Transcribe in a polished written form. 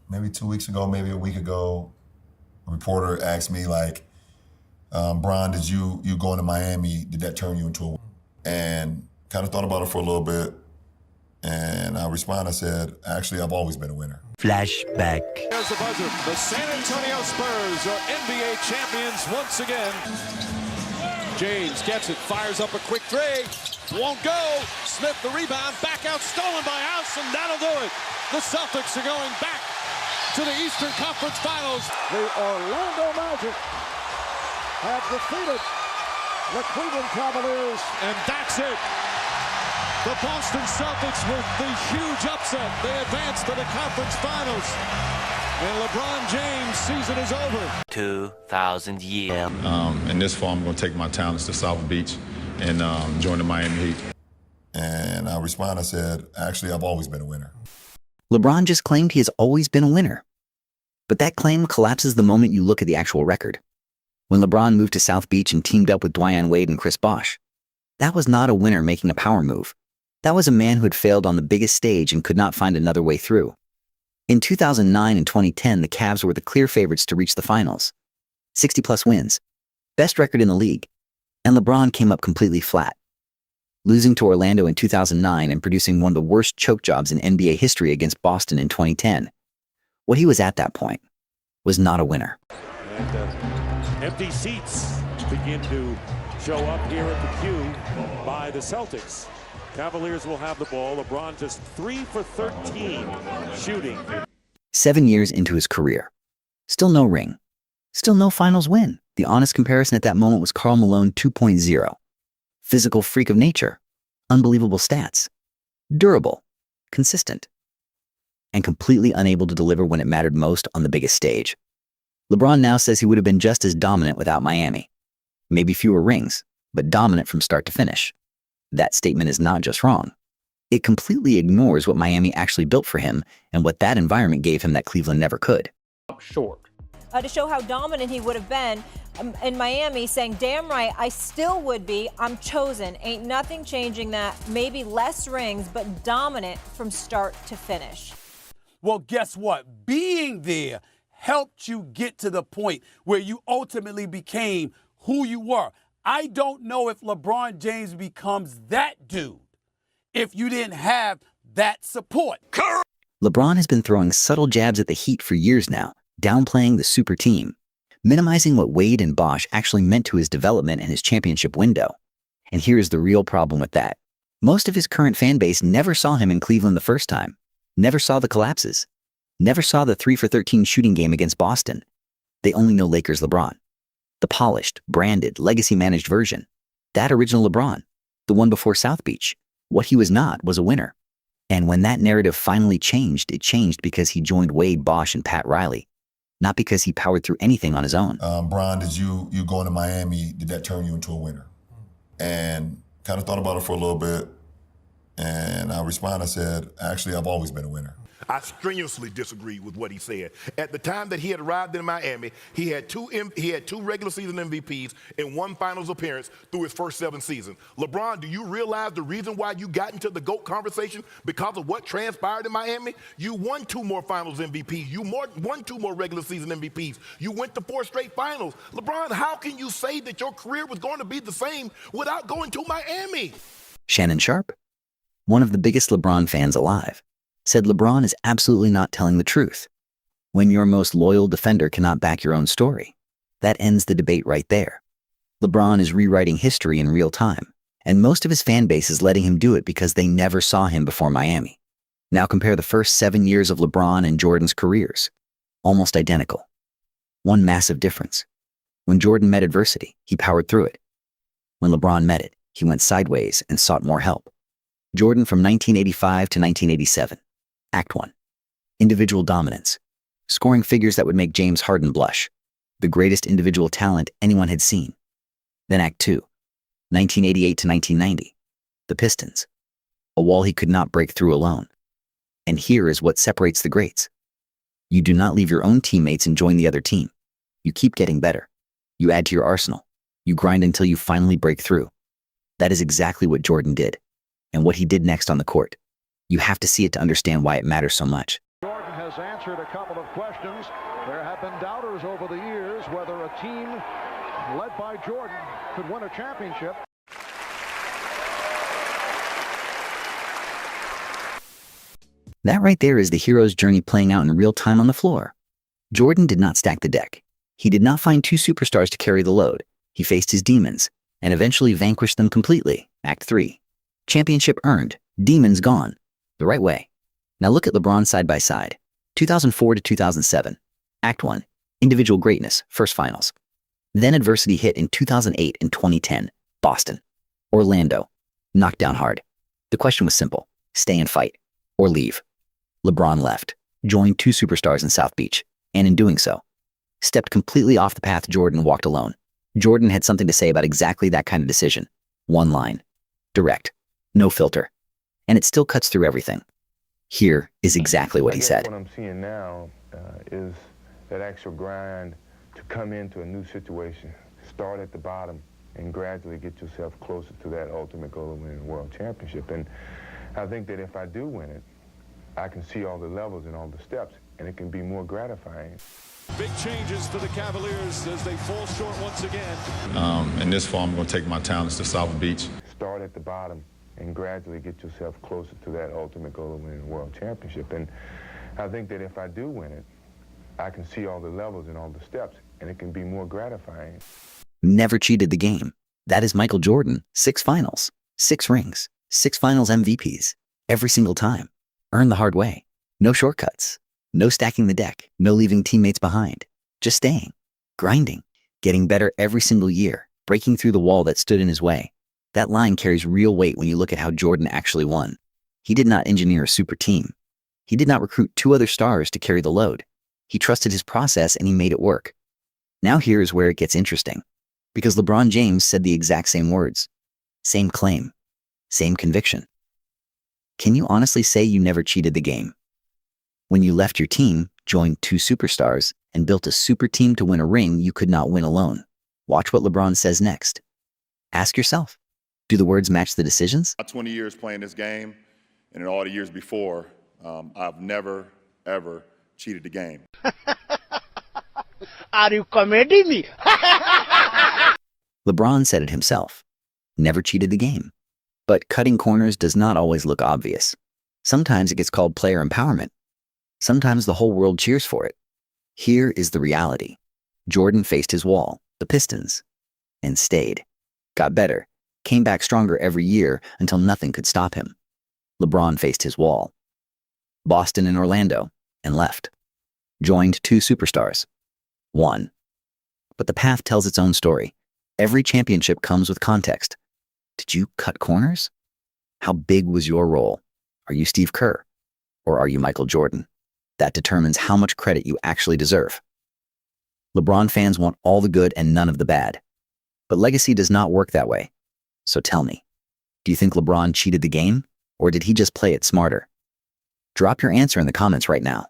maybe 2 weeks ago, maybe a week ago, a reporter asked me like, Bron, did you going to Miami, did that turn you into a winner? And kind of thought about it for a little bit. And I responded, I said, actually, I've always been a winner. Flashback. There's the buzzer. The San Antonio Spurs are NBA champions once again. James gets it, fires up a quick three. Won't go. Smith the rebound, back out, stolen by House, and that'll do it. The Celtics are going back to the Eastern Conference Finals. The Orlando Magic have defeated the Cleveland Cavaliers. And that's it. The Boston Celtics with the huge upset. They advance to the conference finals. And LeBron James' season is over. 2,000 years. In this fall, I'm going to take my talents to South Beach and join the Miami Heat. And I responded, I said, actually, I've always been a winner. LeBron just claimed he has always been a winner. But that claim collapses the moment you look at the actual record. When LeBron moved to South Beach and teamed up with Dwyane Wade and Chris Bosh, that was not a winner making a power move. That was a man who had failed on the biggest stage and could not find another way through. In 2009 and 2010, the Cavs were the clear favorites to reach the finals. 60-plus wins, best record in the league, and LeBron came up completely flat, losing to Orlando in 2009 and producing one of the worst choke jobs in NBA history against Boston in 2010. What he was at that point was not a winner. And empty seats begin to show up here at the Q by the Celtics. Cavaliers will have the ball. LeBron just 3 for 13 shooting. 7 years into his career. Still no ring. Still no finals win. The honest comparison at that moment was Karl Malone 2.0. Physical freak of nature. Unbelievable stats. Durable. Consistent. And completely unable to deliver when it mattered most on the biggest stage. LeBron now says he would have been just as dominant without Miami. Maybe fewer rings, but dominant from start to finish. That statement is not just wrong. It completely ignores what Miami actually built for him and what that environment gave him that Cleveland never could. Short. To show how dominant he would have been in Miami, saying, damn right, I still would be. I'm chosen. Ain't nothing changing that. Maybe less rings, but dominant from start to finish. Well, guess what? Being there helped you get to the point where you ultimately became who you were. I don't know if LeBron James becomes that dude if you didn't have that support. LeBron has been throwing subtle jabs at the Heat for years now, downplaying the super team, minimizing what Wade and Bosh actually meant to his development and his championship window. And here's the real problem with that. Most of his current fan base never saw him in Cleveland the first time, never saw the collapses, never saw the 3 for 13 shooting game against Boston. They only know Lakers LeBron. The polished, branded, legacy-managed version. That original LeBron, the one before South Beach. What he was not was a winner. And when that narrative finally changed, it changed because he joined Wade, Bosh, and Pat Riley, not because he powered through anything on his own. Bron, did you going to Miami, did that turn you into a winner? And kind of thought about it for a little bit. And I responded, I said, actually, I've always been a winner. I strenuously disagreed with what he said. At the time that he had arrived in Miami, he had two regular season MVPs and 1 finals appearance through his first 7 seasons. LeBron, do you realize the reason why you got into the GOAT conversation? Because of what transpired in Miami? You won 2 more finals MVPs. You won 2 more regular season MVPs. You went to 4 straight finals. LeBron, how can you say that your career was going to be the same without going to Miami? Shannon Sharpe, one of the biggest LeBron fans alive, said LeBron is absolutely not telling the truth. When your most loyal defender cannot back your own story, that ends the debate right there. LeBron is rewriting history in real time, and most of his fan base is letting him do it because they never saw him before Miami. Now compare the first 7 years of LeBron and Jordan's careers. Almost identical. One massive difference. When Jordan met adversity, he powered through it. When LeBron met it, he went sideways and sought more help. Jordan from 1985 to 1987. Act 1. Individual dominance. Scoring figures that would make James Harden blush. The greatest individual talent anyone had seen. Then Act 2. 1988 to 1990. The Pistons. A wall he could not break through alone. And here is what separates the greats. You do not leave your own teammates and join the other team. You keep getting better. You add to your arsenal. You grind until you finally break through. That is exactly what Jordan did. And what he did next on the court. You have to see it to understand why it matters so much. Jordan has has answered a couple of questions. There have been doubters over the years whether a team led by Jordan could win a championship. That right there is the hero's journey playing out in real time on the floor. Jordan did not stack the deck. He did not find two superstars to carry the load. He faced his demons and eventually vanquished them completely. Act 3. Championship earned, demons gone. The right way. Now look at LeBron side by side. 2004 to 2007. Act 1. Individual greatness, first finals. Then adversity hit in 2008 and 2010. Boston. Orlando. Knocked down hard. The question was simple. Stay and fight. Or leave. LeBron left, joined two superstars in South Beach, and in doing so, stepped completely off the path Jordan walked alone. Jordan had something to say about exactly that kind of decision. One line. Direct. No filter. And it still cuts through everything. Here is exactly what he said. What I'm seeing now is that actual grind to come into a new situation, start at the bottom, and gradually get yourself closer to that ultimate goal of winning the world championship. And I think that if I do win it, I can see all the levels and all the steps, and it can be more gratifying. Big changes for the Cavaliers as they fall short once again. In this fall, I'm going to take my talents to South Beach. Start at the bottom and gradually get yourself closer to that ultimate goal of winning the world championship. And I think that if I do win it, I can see all the levels and all the steps, and it can be more gratifying. Never cheated the game. That is Michael Jordan. 6 finals, 6 rings, 6 finals MVPs. Every single time. Earned the hard way. No shortcuts. No stacking the deck. No leaving teammates behind. Just staying. Grinding. Getting better every single year. Breaking through the wall that stood in his way. That line carries real weight when you look at how Jordan actually won. He did not engineer a super team. He did not recruit 2 other stars to carry the load. He trusted his process and he made it work. Now here is where it gets interesting. Because LeBron James said the exact same words. Same claim. Same conviction. Can you honestly say you never cheated the game? When you left your team, joined 2 superstars, and built a super team to win a ring you could not win alone. Watch what LeBron says next. Ask yourself, do the words match the decisions? 20 years playing this game, and in all the years before, I've never, ever cheated the game. Are you committing me? LeBron said it himself. Never cheated the game. But cutting corners does not always look obvious. Sometimes it gets called player empowerment. Sometimes the whole world cheers for it. Here is the reality. Jordan faced his wall, the Pistons, and stayed. Got better, came back stronger every year until nothing could stop him. LeBron faced his wall, Boston and Orlando, and left. Joined 2 superstars. Won. But the path tells its own story. Every championship comes with context. Did you cut corners? How big was your role? Are you Steve Kerr? Or are you Michael Jordan? That determines how much credit you actually deserve. LeBron fans want all the good and none of the bad. But legacy does not work that way. So tell me, do you think LeBron cheated the game? Or did he just play it smarter? Drop your answer in the comments right now.